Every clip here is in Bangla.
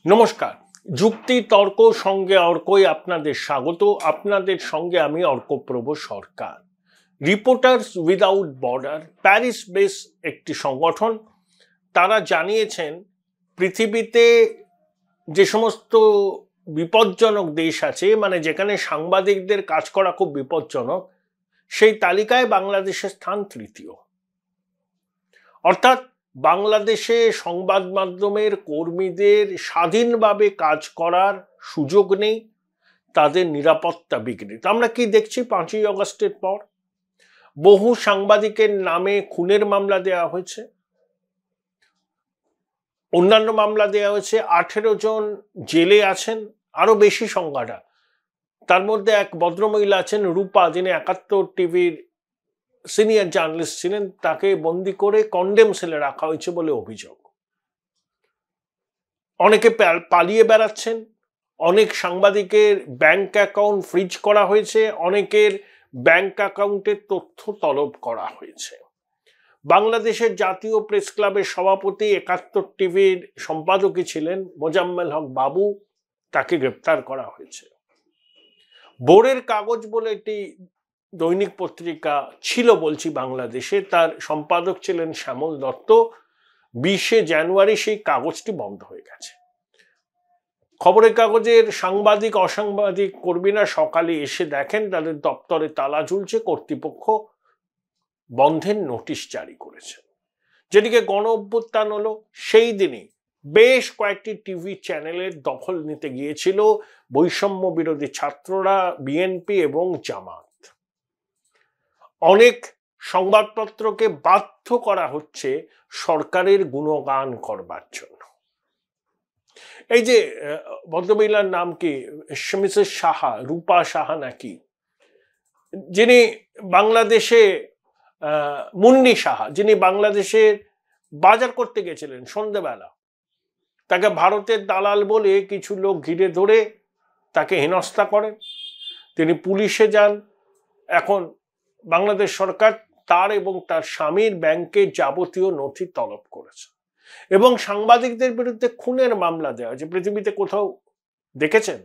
নমস্কার। যুক্তি তর্ক সঙ্গে অর্কই আপনাদের স্বাগত। আপনাদের সঙ্গে আমি Arkaprabha Sarkar. Reporters without border Paris base একটি সংগঠন। তারা জানিয়েছেন পৃথিবীতে যে সমস্ত বিপজ্জনক দেশ আছে, মানে যেখানে সাংবাদিকদের কাজ করা খুব বিপজ্জনক, সেই তালিকায় বাংলাদেশের স্থান তৃতীয়। অর্থাৎ বাংলাদেশে সংবাদ মাধ্যমের কর্মীদের স্বাধীনভাবে কাজ করার সুযোগ নেই, তাদের নিরাপত্তা বিঘ্নিত। আমরা কি দেখছি 5ই আগস্টের পর বহু সাংবাদিকের নামে খুনের মামলা দেওয়া হয়েছে, অন্যান্য মামলা দেওয়া হয়েছে, 18 জন জেলে আছেন, আরো বেশি সংখ্যাটা। তার মধ্যে এক ভদ্রমহিলা আছেন রূপা, যিনি 71 টিভির সিনিয়র জার্নালিস্ট ছিলেন, তাকে বন্দি করে কন্ডেম সেলে রাখা হয়েছে বলে অভিযোগ। অনেকে পালিয়ে বেড়াচ্ছেন, অনেক সাংবাদিকের ব্যাংক অ্যাকাউন্ট ফ্রিজ করা হয়েছে, অনেকের ব্যাংক অ্যাকাউন্টের তথ্য তলব করা হয়েছে। বাংলাদেশের জাতীয় প্রেস ক্লাবের সভাপতি 71 টিভির সম্পাদকই ছিলেন মোজাম্মেল হক বাবু, তাকে গ্রেপ্তার করা হয়েছে। ভোরের কাগজ বলে একটি দৈনিক পত্রিকা ছিল বলছি বাংলাদেশে, তার সম্পাদক ছিলেন শ্যামল দত্ত। 20শে জানুয়ারি সেই কাগজটি বন্ধ হয়ে গেছে। খবরের কাগজের সাংবাদিক অসাংবাদিক কর্মীরা সকালে এসে দেখেন তাদের দপ্তরে তালা ঝুলছে, কর্তৃপক্ষ বন্ধের নোটিশ জারি করেছে। যেদিকে গণ অভ্যুত্থান হলো সেই দিনই বেশ কয়েকটি টিভি চ্যানেলের দখল নিতে গিয়েছিল বৈষম্য বিরোধী ছাত্ররা, বিএনপি এবং জামাত। অনেক সংবাদপত্রকে বাধ্য করা হচ্ছে সরকারের গুণগান করবার জন্য। এই যে ভদ্রমহিলার নাম কি, মিসেস সাহা, রূপা সাহা নাকি, যিনি বাংলাদেশে মুন্নি সাহা, যিনি বাংলাদেশের বাজার করতে গেছিলেন সন্ধ্যেবেলা, তাকে ভারতের দালাল বলে কিছু লোক ঘিরে ধরে তাকে হেনস্থা করেন। তিনি পুলিশে যান। এখন বাংলাদেশ সরকার তার এবং তার স্বামীর ব্যাংকের যাবতীয় নথি তলব করেছে এবং সাংবাদিকদের বিরুদ্ধে খুনের মামলা দেওয়া হয়েছে। পৃথিবীতে কোথাও দেখেছেন?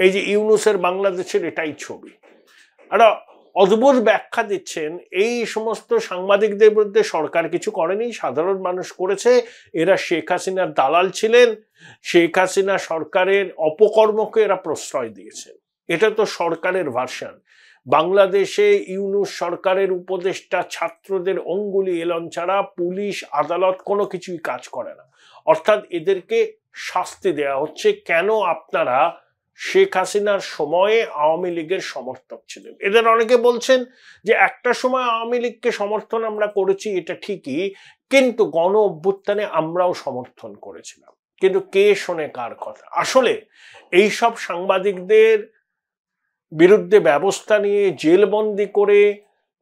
এই যে ইউনূসের বাংলাদেশের এটাই ছবি। একটা অদ্ভুত ব্যাখ্যা দিচ্ছেন, এই সমস্ত সাংবাদিকদের বিরুদ্ধে সরকার কিছু করেনি, সাধারণ মানুষ করেছে। এরা শেখ হাসিনার দালাল ছিলেন, শেখ হাসিনা সরকারের অপকর্মকে এরা প্রশ্রয় দিয়েছে। এটা তো সরকারের ভার্সন। বাংলাদেশে ইউনূস সরকারের উপদেষ্টা ছাত্রদের অঙ্গুলি এলন ছাড়া পুলিশ আদালত কোনো কিছুই কাজ করে না। অর্থাৎ এদেরকে শাস্তি দেওয়া হচ্ছে। কেন? আপনারা শেখ হাসিনার সময়ে আওয়ামী লীগের সমর্থক ছিলেন। এদের অনেকে বলছেন যে একটা সময় আওয়ামী লীগকে সমর্থন আমরা করেছি, এটা ঠিকই, কিন্তু গণ অভ্যুত্থানে আমরাও সমর্থন করেছিলাম। কিন্তু কে শোনে কার কথা? আসলে এইসব সাংবাদিকদের বিরুদ্ধে ব্যবস্থা নিয়ে, জেলবন্দি করে,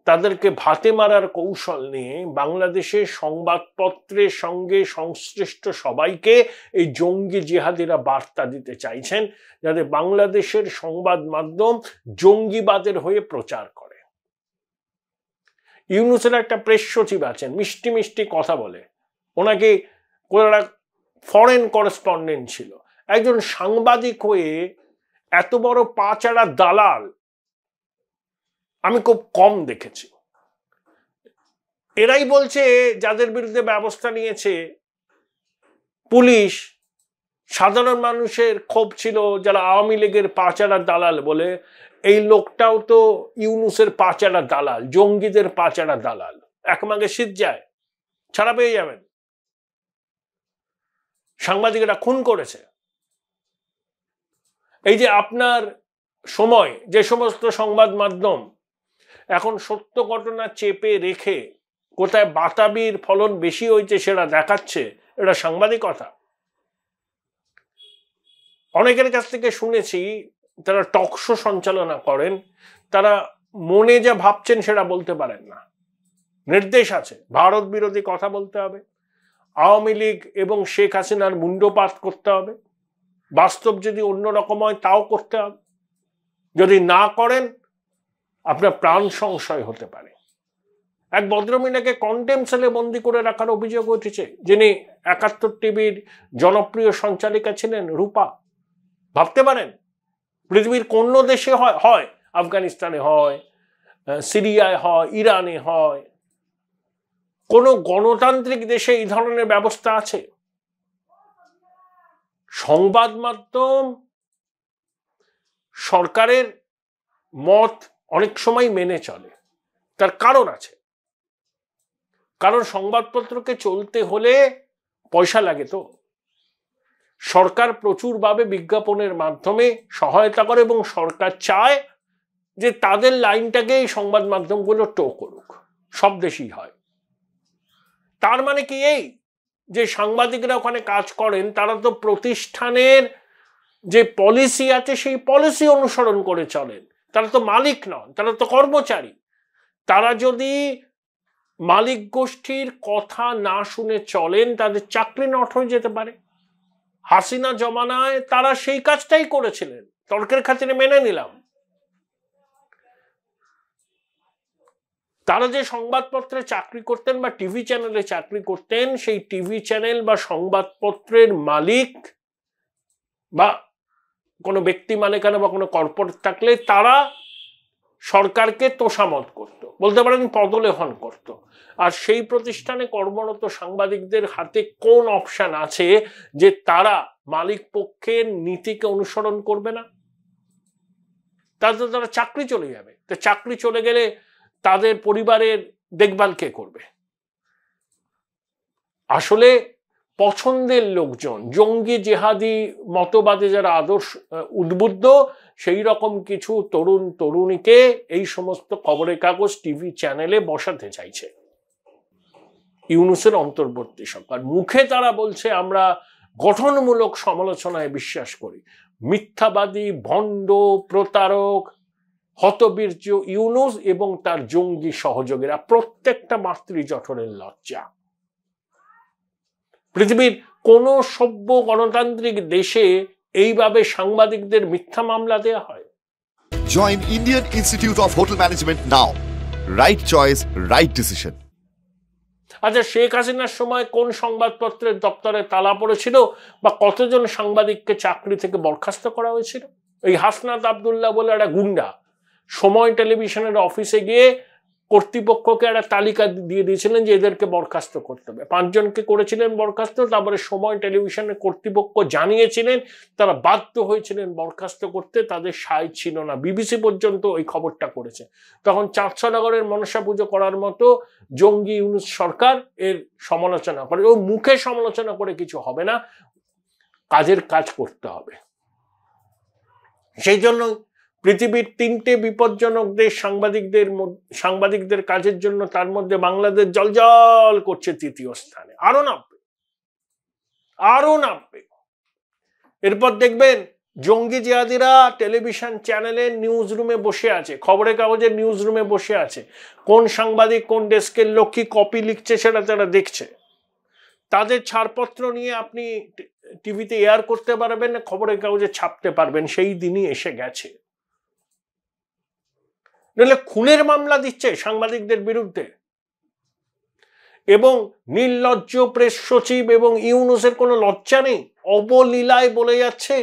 তাদেরকে ভাতে মারার কৌশল নিয়ে বাংলাদেশের সংবাদপত্রের সঙ্গে সংশ্লিষ্ট সবাইকে এই জঙ্গি জিহাদিরা বার্তা দিতে চাইছেন, যাতে বাংলাদেশের সংবাদ মাধ্যম জঙ্গিবাদের হয়ে প্রচার করে। ইউনূসের একটা প্রেস সচিব আছেন, মিষ্টি মিষ্টি কথা বলে, ওনাকে ফরেন করেসপন্ডেন্ট ছিল। একজন সাংবাদিক হয়ে এত বড় পাচারা দালাল আমি খুব কম দেখেছি। এরাই বলছে যাদের বিরুদ্ধে ব্যবস্থা নিয়েছে পুলিশ, সাধারণ মানুষের ক্ষোভ ছিল যারা আওয়ামী লীগের পাচারা দালাল বলে। এই লোকটাও তো ইউনূসের পাচারা দালাল, জঙ্গিদের পাচারা দালাল। একমাগে শীত যায়, ছাড়া পেয়ে যাবেন। সাংবাদিকেরা খুন করেছে। এই যে আপনার সময় যে সমস্ত সংবাদ মাধ্যম এখন সত্য ঘটনা চেপে রেখে কোথায় বাতাবির ফলন বেশি হয়েছে সেটা দেখাচ্ছে, এটা সাংবাদিকতা? অনেকের কাছ থেকে শুনেছি তারা টকশো সঞ্চালনা করেন, তারা মনে যা ভাবছেন সেটা বলতে পারেন না। নির্দেশ আছে, ভারত বিরোধী কথা বলতে হবে, আওয়ামী লীগ এবং শেখ হাসিনার মুন্ডপাত করতে হবে, বাস্তব যদি অন্যরকম হয় তাও করতে হবে। যদি না করেন আপনার প্রাণ সংশয় হতে পারে। এক ভদ্রমহিলাকে কন্টেম সেলে বন্দি করে রাখার অভিযোগ উঠেছে, যিনি ৭১ টিভির জনপ্রিয় সঞ্চালিকা ছিলেন রূপা। ভাবতে পারেন পৃথিবীর কোন দেশে হয়? আফগানিস্তানে হয়, সিরিয়ায় হয়, ইরানে হয়। কোন গণতান্ত্রিক দেশে এই ধরনের ব্যবস্থা আছে? সংবাদ মাধ্যম সরকারের মত অনেক সময় মেনে চলে, তার কারণ আছে। কারণ সংবাদপত্রকে চলতে হলে পয়সা লাগে, তো সরকার প্রচুরভাবে বিজ্ঞাপনের মাধ্যমে সহায়তা করে এবং সরকার চায় যে তাদের লাইনটাকে এই সংবাদ মাধ্যমগুলো টো করুক। সব দেশেই হয়। তার মানে কি এই যে সাংবাদিকরা ওখানে কাজ করেন তারা তো প্রতিষ্ঠানের যে পলিসি আছে সেই পলিসি অনুসরণ করে চলেন, তারা তো মালিক নন, তারা তো কর্মচারী। তারা যদি মালিক গোষ্ঠীর কথা না শুনে চলেন তাদের চাকরি নট হয়ে যেতে পারে। হাসিনা জমানায় তারা সেই কাজটাই করেছিলেন, তর্কের খাতিরে মেনে নিলাম। তারা যে সংবাদপত্রে চাকরি করতেন বা টিভি চ্যানেলে চাকরি করতেন, সেই টিভি চ্যানেল বা সংবাদপত্রের মালিক বা কোনো ব্যক্তি মালিকানা বা কোনো কর্পোরেট থাকলে তারা সরকারকে তোষামত করত, বলতে পারেন পদলেহন করত। আর সেই প্রতিষ্ঠানে কর্মরত সাংবাদিকদের হাতে কোন অপশন আছে যে তারা মালিক পক্ষের নীতিকে অনুসরণ করবে না? তাদের তারা চাকরি চলে যাবে। তো চাকরি চলে গেলে তাদের পরিবারের দেখভাল কে করবে? আসলে পছন্দের লোকজন, জঙ্গি জেহাদি মতবাদে যারা আদর্শ উদ্বুদ্ধ, সেই রকম কিছু তরুণ তরুণীকে এই সমস্ত খবরের কাগজ টিভি চ্যানেলে বসাতে চাইছে ইউনূসের অন্তর্বর্তী সরকার। মুখে তারা বলছে আমরা গঠনমূলক সমালোচনায় বিশ্বাস করি। মিথ্যাবাদী, ভণ্ড, প্রতারক, হতবীর্য ইউনূস এবং তার জঙ্গি সহযোগীরা প্রত্যেকটা মাতৃজঠরের লজ্জা। পৃথিবীর কোন সভ্য গণতান্ত্রিক দেশে এইভাবে সাংবাদিকদের মিথ্যা মামলা দেয়া হয়? Join Indian Institute of Hotel Management now. Right choice, right decision. আচ্ছা, শেখ হাসিনার সময় কোন সংবাদপত্রের দপ্তরে তালা পড়েছিল বা কতজন সাংবাদিককে চাকরি থেকে বরখাস্ত করা হয়েছিল? এই হাসনাত আবদুল্লাহ বলে একটা গুন্ডা সময় টেলিভিশনের অফিসে গিয়ে কর্তৃপক্ষকে একটা তালিকা দিয়ে দিয়েছিলেন যে এদেরকে বরখাস্ত করতে হবে। 5 জনকে করেছিলেন বরখাস্ত। তারপরে সময় টেলিভিশনের কর্তৃপক্ষ জানিয়েছিলেন, তারা বাধ্য হয়েছিলেন বরখাস্ত করতে, তাদের সায় ছিল না। বিবিসি পর্যন্ত ওই খবরটা করেছে। তখন চাঁদশনগরের মনসা পুজো করার মতো জঙ্গি ইউনূস সরকার এর সমালোচনা করে। ও মুখে সমালোচনা করে কিছু হবে না, কাজের কাজ করতে হবে। সেই জন্য পৃথিবীর 3টে বিপজ্জনক দেশ সাংবাদিকদের কাজের জন্য, তার মধ্যে বাংলাদেশ জলজল করছে 3য় স্থানে। আরো নামবে। এরপর দেখবেন জঙ্গি জিহাদিরা টেলিভিশন চ্যানেলের নিউজ রুমে বসে আছে, খবরের কাগজের নিউজ রুমে বসে আছে। কোন সাংবাদিক কোন ডেস্কের লোক কি কপি লিখছে সেটা তারা দেখছে। তাদের ছাড়পত্র নিয়ে আপনি টিভিতে এয়ার করতে পারবেন না, খবরের কাগজে ছাপতে পারবেন। সেই দিনই এসে গেছে। নইলে খুনের মামলা দিচ্ছে সাংবাদিকদের বিরুদ্ধে। এবং নির্লজ্জ প্রেস সচিব এবং ইউনূসের কোনো লজ্জা নেই, অবলীলায় বলে যাচ্ছে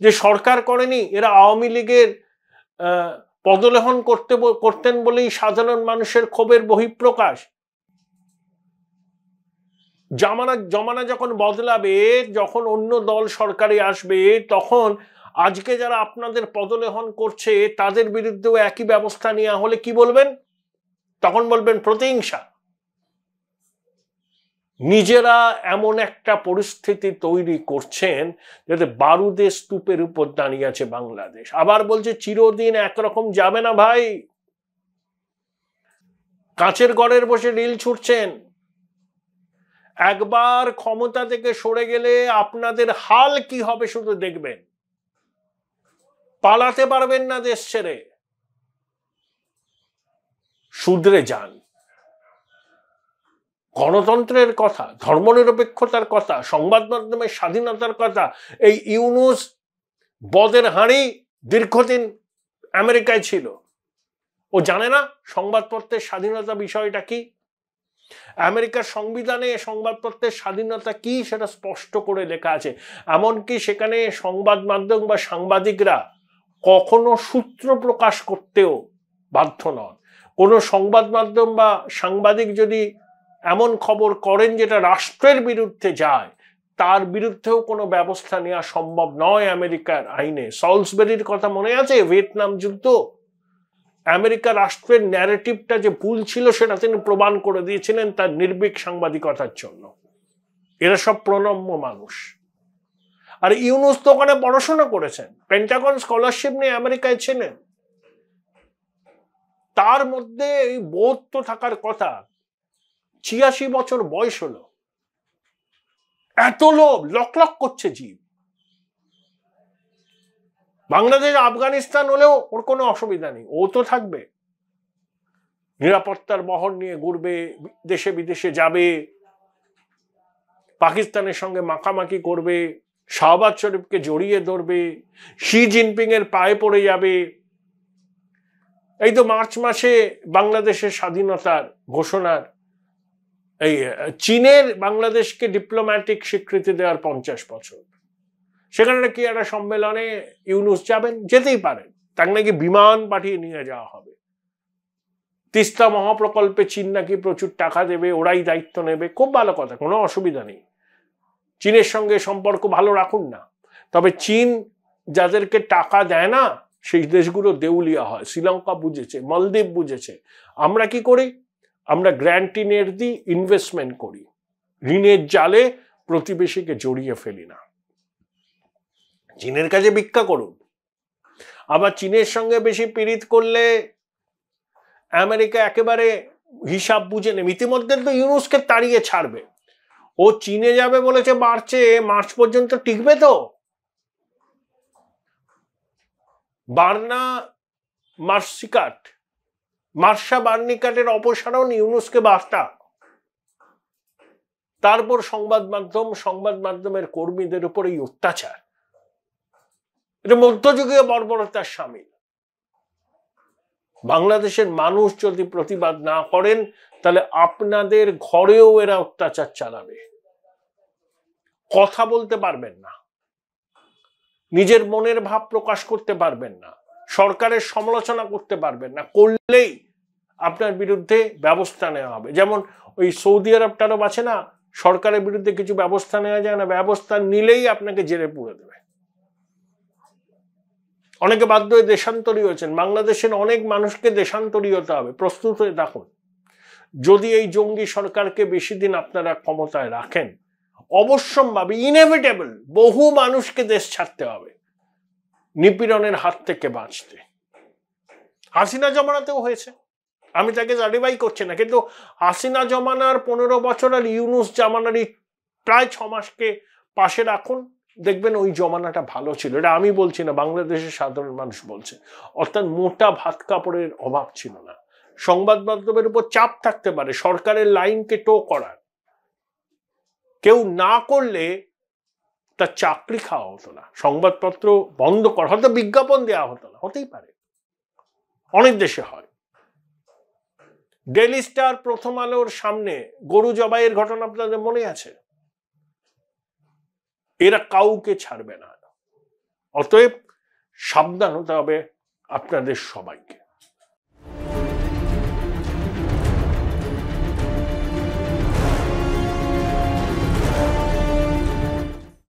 যে সরকার করেনি, এরা আওয়ামী লীগের পদলেহন করতেন বলেই সাধারণ মানুষের ক্ষোভের বহিঃপ্রকাশ। জমানা যখন বদলাবে, যখন অন্য দল সরকারে আসবে, তখন আজকে যারা আপনাদের পদলেহন করছে তাদের বিরুদ্ধেও একই ব্যবস্থা নেওয়া হলে কি বলবেন? তখন বলবেন প্রতিহিংসা। নিজেরা এমন একটা পরিস্থিতি তৈরি করছেন যাতে বারুদের স্তূপের উপর দাঁড়িয়ে আছে বাংলাদেশ। আবার বলছে চিরদিন একরকম যাবে না ভাই। কাঁচের ঘরের বসে রিল ছুটছেন। একবার ক্ষমতা থেকে সরে গেলে আপনাদের হাল কি হবে শুধু দেখবেন। পালাতে পারবেন না দেশ ছেড়ে। শুধরে যান। গণতন্ত্রের কথা, ধর্মনিরপেক্ষতার কথা, সংবাদ মাধ্যমের স্বাধীনতার কথা, এই ইউনূস বদের হাঁড়ি দীর্ঘদিন আমেরিকায় ছিল। ও জানে না সংবাদপত্রের স্বাধীনতা বিষয়টা কি? আমেরিকার সংবিধানে সংবাদপত্রের স্বাধীনতা কি সেটা স্পষ্ট করে লেখা আছে। এমনকি সেখানে সংবাদ মাধ্যম বা সাংবাদিকরা কখনো সূত্র প্রকাশ করতেও বাধ্য নন। কোনো সংবাদ মাধ্যম বা সাংবাদিক যদি এমন খবর করেন যেটা রাষ্ট্রের বিরুদ্ধে যায়, তার বিরুদ্ধেও কোনো ব্যবস্থা নেওয়া সম্ভব নয় আমেরিকার আইনে। সলসবেরির কথা মনে আছে? ভিয়েতনাম যুদ্ধ, আমেরিকা রাষ্ট্রের ন্যারেটিভটা যে ভুল ছিল সেটা তিনি প্রমাণ করে দিয়েছিলেন তার নির্ভীক সাংবাদিকতার জন্য। এরা সব প্রণম্য মানুষ। আর ইউনুস তো ওখানে পড়াশোনা করেছেন, পেন্টাগন স্কলারশিপ নিয়ে আমেরিকায় ছিলেন। তার মধ্যে এই বোধ তো থাকার কথা। ৮৬ বছর বয়স হলো, এত লোভ, লক লক করছে জীব। বাংলাদেশ আফগানিস্তান হলেও ওর কোনো অসুবিধা নেই, ও তো থাকবে, নিরাপত্তার বহর নিয়ে ঘুরবে, দেশে বিদেশে যাবে, পাকিস্তানের সঙ্গে মাখামাখি করবে, শাহবাজ শরীফকে জড়িয়ে ধরবে, শি জিনপিং এর পায়ে পড়ে যাবে। এই তো মার্চ মাসে বাংলাদেশের স্বাধীনতার ঘোষণার, এই চীনের বাংলাদেশকে ডিপ্লোম্যাটিক স্বীকৃতি দেওয়ার 50 বছর, সেখানে কি একটা সম্মেলনে ইউনুস যাবেন? যেতেই পারেন, তাকে নাকি বিমান পাঠিয়ে নিয়ে যাওয়া হবে। তিস্তা মহাপ্রকল্পে চীন নাকি প্রচুর টাকা দেবে, ওরাই দায়িত্ব নেবে। খুব ভালো কথা, কোনো অসুবিধা নেই, চীনের সঙ্গে সম্পর্ক ভালো রাখুন না। তবে চীন যাদেরকে টাকা দেয় না সেই দেশগুলো দেউলিয়া হয়। শ্রীলঙ্কা বুঝেছে, মালদ্বীপ বুঝেছে। আমরা কি করি? আমরা গ্র্যান্টিনের দিই, ইনভেস্টমেন্ট করি, ঋণের জালে প্রতিবেশীকে জড়িয়ে ফেলি না। চীনের কাছে ভিক্ষা করুন। আবার চীনের সঙ্গে বেশি পীড়িত করলে আমেরিকা একেবারে হিসাব বুঝে নেবে। ইতিমধ্যে তো ইউনুসকে তাড়িয়ে ছাড়বে। ও চীনে যাবে বলেছে মার্চ পর্যন্ত টিকবে তো? বার্না মার্সিকাট, মার্শা বার্নিকাটের অপসারণ ইউনুসকে বার্তা। তারপর সংবাদ মাধ্যমের কর্মীদের উপর এই অত্যাচার, এটা মধ্যযুগীয় বর্বরতার সামিল। বাংলাদেশের মানুষ যদি প্রতিবাদ না করেন তাহলে আপনাদের ঘরেও এরা অত্যাচার চালাবে। কথা বলতে পারবেন না, নিজের মনের ভাব প্রকাশ করতে পারবেন না, সরকারের সমালোচনা করতে পারবেন না, করলেই আপনার বিরুদ্ধে ব্যবস্থা নেওয়া হবে। যেমন ওই সৌদি আরব টারব আছে না, সরকারের বিরুদ্ধে কিছু ব্যবস্থা নেওয়া যায় না, ব্যবস্থা নিলেই আপনাকে জেলে পুরে দেবে। অনেকে বাধ্য হয়ে দেশান্তরী হয়েছেন। বাংলাদেশের অনেক মানুষকে দেশান্তরী হতে হবে, প্রস্তুত হয়ে থাকুন। যদি এই জঙ্গি সরকারকে বেশি দিন আপনারা ক্ষমতায় রাখেন, অবশ্যম্ভাবী, ইনএভিটেবল, বহু মানুষকে দেশ ছাড়তে হবে নিপীড়নের হাত থেকে বাঁচতে। হাসিনা জমানাতেও হয়েছে, আমি তাকে জারিবাই করছি না, কিন্তু হাসিনা জমানার 15 বছর আর ইউনুস জামানারই প্রায় 6 মাসকে পাশে রাখুন, দেখবেন ওই জমানাটা ভালো ছিল। এটা আমি বলছি না, বাংলাদেশের সাধারণ মানুষ বলছে। অর্থাৎ মোটা ভাত কাপড়ের অভাব ছিল না, সংবাদ মাধ্যমের উপর চাপ থাকতে পারে সরকারের লাইনকে টো করার, কেউ না করলে তার চাকরি খাওয়া হতো না, সংবাদপত্র বন্ধ করা হয়তো, বিজ্ঞাপন দেওয়া হতো না, হতেই পারে, অনেক দেশে হয়। ডেইলি স্টার, প্রথম আলোর সামনে গরু জবাইয়ের ঘটনা আপনাদের মনে আছে? এরা কাউকে ছাড়বে না। অতএব সাবধান হতে হবে আপনাদের সবাইকে।